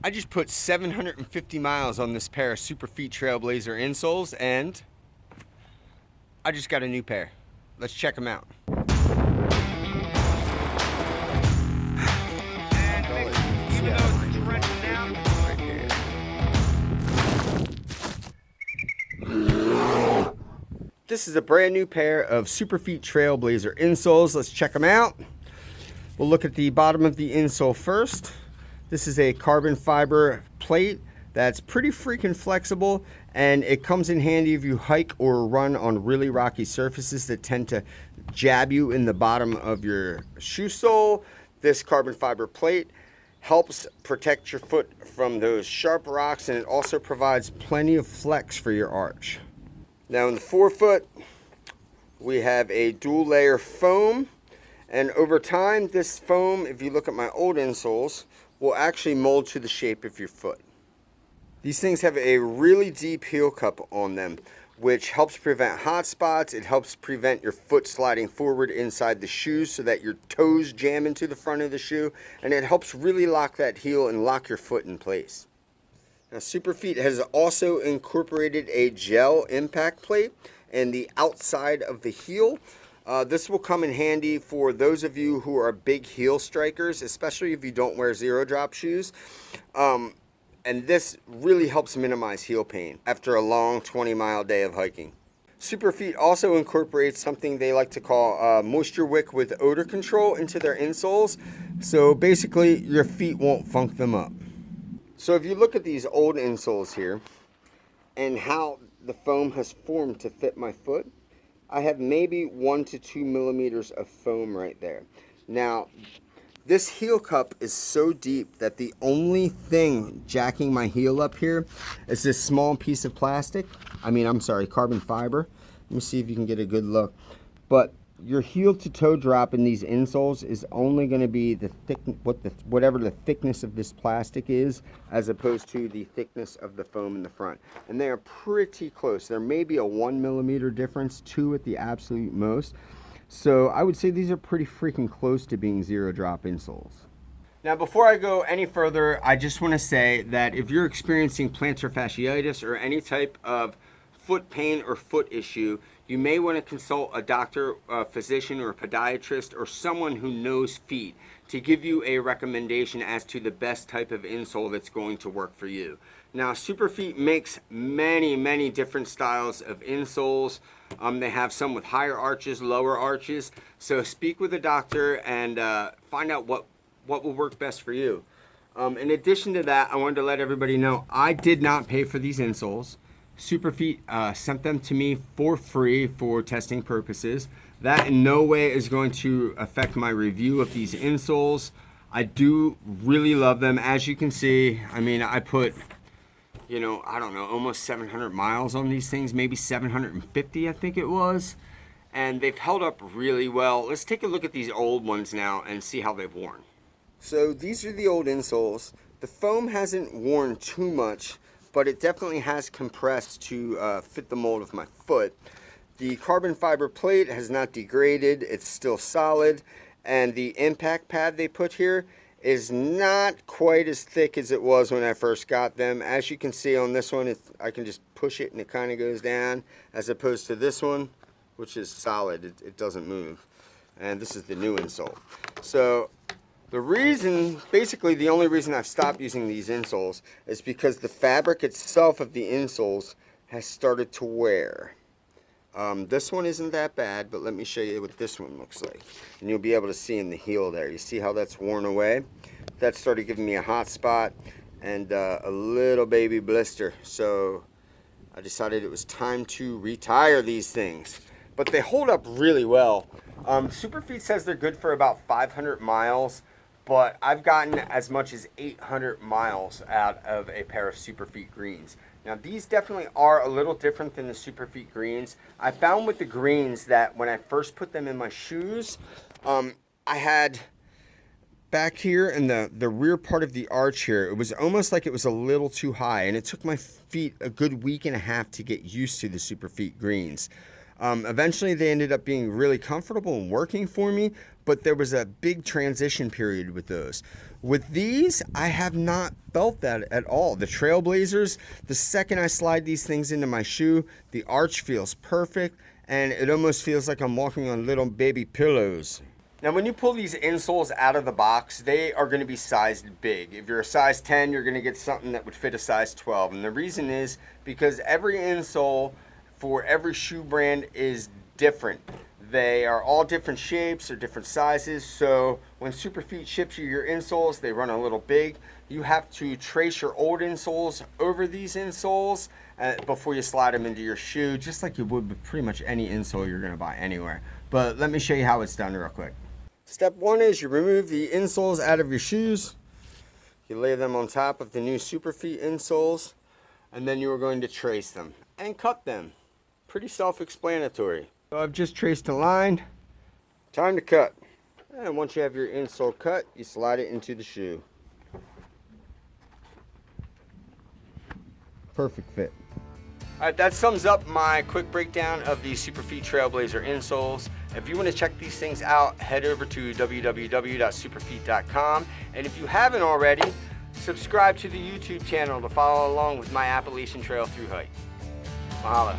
I just put 750 miles on this pair of Superfeet Trail Blazer Insoles, and I just got a new pair. Let's check them out. This is a brand new pair of Superfeet Trail Blazer Insoles. Let's check them out. We'll look at the bottom of the insole first. This is a carbon fiber plate that's pretty freaking flexible, and it comes in handy if you hike or run on really rocky surfaces that tend to jab you in the bottom of your shoe sole. This carbon fiber plate helps protect your foot from those sharp rocks, and it also provides plenty of flex for your arch. Now in the forefoot, we have a dual layer foam, and over time this foam, if you look at my old insoles, will actually mold to the shape of your foot. These things have a really deep heel cup on them, which helps prevent hot spots. It helps prevent your foot sliding forward inside the shoe so that your toes jam into the front of the shoe, and it helps really lock that heel and lock your foot in place. Now Superfeet has also incorporated a gel impact plate in the outside of the heel. This will come in handy for those of you who are big heel strikers, especially if you don't wear zero drop shoes. And this really helps minimize heel pain after a long 20-mile day of hiking. Superfeet also incorporates something they like to call moisture wick with odor control into their insoles. So basically your feet won't funk them up. So if you look at these old insoles here and how the foam has formed to fit my foot, I have maybe 1 to 2 millimeters of foam right there. Now, this heel cup is so deep that the only thing jacking my heel up here is this small piece of plastic. Carbon fiber. Let me see if you can get a good look. But your heel to toe drop in these insoles is only going to be the whatever the thickness of this plastic is, as opposed to the thickness of the foam in the front. And they are pretty close. There may be a 1 millimeter difference, 2 at the absolute most. So I would say these are pretty freaking close to being zero drop insoles. Now before I go any further, I just want to say that if you're experiencing plantar fasciitis or any type of foot pain or foot issue, you may want to consult a doctor, a physician, or a podiatrist, or someone who knows feet to give you a recommendation as to the best type of insole that's going to work for you. Now Superfeet makes many different styles of insoles. They have some with higher arches, lower arches. So speak with a doctor and find out what will work best for you. In addition to that, I wanted to let everybody know I did not pay for these insoles. Superfeet sent them to me for free for testing purposes. That in no way is going to affect my review of these insoles. I do really love them. As you can see, I put, almost 700 miles on these things, maybe 750 I think it was. And they've held up really well. Let's take a look at these old ones now and see how they've worn. So these are the old insoles. The foam hasn't worn too much, but it definitely has compressed to fit the mold of my foot. The carbon fiber plate has not degraded, it's still solid, and the impact pad they put here is not quite as thick as it was when I first got them. As you can see on this one, I can just push it and it kind of goes down, as opposed to this one, which is solid, it doesn't move. And this is the new insole. So basically the only reason I've stopped using these insoles is because the fabric itself of the insoles has started to wear. This one isn't that bad, but let me show you what this one looks like. And you'll be able to see in the heel there. You see how that's worn away? That started giving me a hot spot and a little baby blister. So I decided it was time to retire these things. But they hold up really well. Superfeet says they're good for about 500 miles. But I've gotten as much as 800 miles out of a pair of Superfeet greens. Now these definitely are a little different than the Superfeet greens. I found with the greens that when I first put them in my shoes, I had back here in the rear part of the arch here, it was almost like it was a little too high, and it took my feet a good week and a half to get used to the Superfeet greens. Eventually they ended up being really comfortable and working for me, but there was a big transition period with those. With these, I have not felt that at all. The Trailblazers, the second I slide these things into my shoe, the arch feels perfect, and it almost feels like I'm walking on little baby pillows. Now, when you pull these insoles out of the box, they are going to be sized big. If you're a size 10, you're going to get something that would fit a size 12. And the reason is because every insole for every shoe brand is different. They are all different shapes or different sizes. So when Superfeet ships you your insoles, they run a little big. You have to trace your old insoles over these insoles before you slide them into your shoe, just like you would with pretty much any insole you're going to buy anywhere. But let me show you how it's done real quick. Step one is you remove the insoles out of your shoes. You lay them on top of the new Superfeet insoles, and then you are going to trace them and cut them. Pretty self-explanatory. So I've just traced a line. Time to cut. And once you have your insole cut, you slide it into the shoe. Perfect fit. Alright, that sums up my quick breakdown of the Superfeet Trailblazer insoles. If you want to check these things out, head over to www.superfeet.com. And if you haven't already, subscribe to the YouTube channel to follow along with my Appalachian Trail through hike. Mahalo.